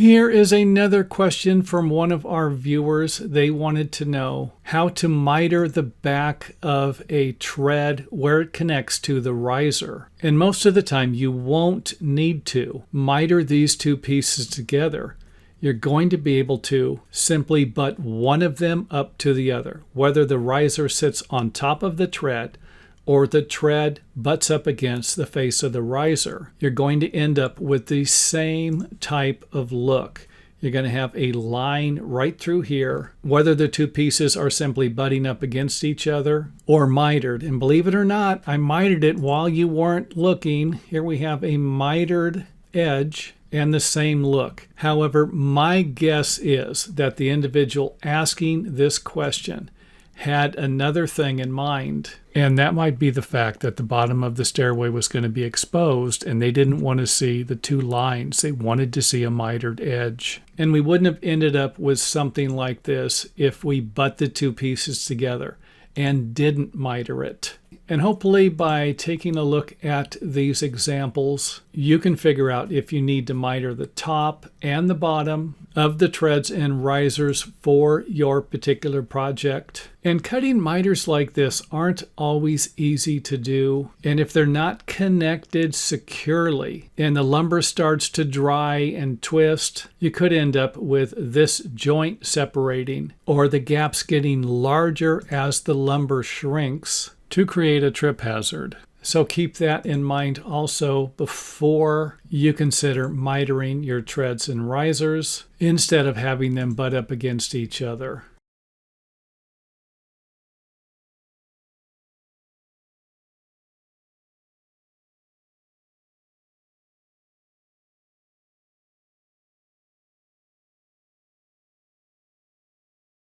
Here is another question from one of our viewers. They wanted to know how to miter the back of a tread where it connects to the riser. And most of the time you won't need to miter these two pieces together. You're going to be able to simply butt one of them up to the other, whether the riser sits on top of the tread or the tread butts up against the face of the riser. You're going to end up with the same type of look. You're going to have a line right through here, whether the two pieces are simply butting up against each other or mitered. And believe it or not, I mitered it while you weren't looking. Here we have a mitered edge and the same look. However, my guess is that the individual asking this question had another thing in mind, and that might be the fact that the bottom of the stairway was going to be exposed and they didn't want to see the two lines. They wanted to see a mitered edge. And we wouldn't have ended up with something like this if we butt the two pieces together and didn't miter it. And hopefully by taking a look at these examples, you can figure out if you need to miter the top and the bottom of the treads and risers for your particular project. And cutting miters like this aren't always easy to do. And if they're not connected securely and the lumber starts to dry and twist, you could end up with this joint separating or the gaps getting larger as the lumber shrinks to create a trip hazard. So keep that in mind also before you consider mitering your treads and risers instead of having them butt up against each other.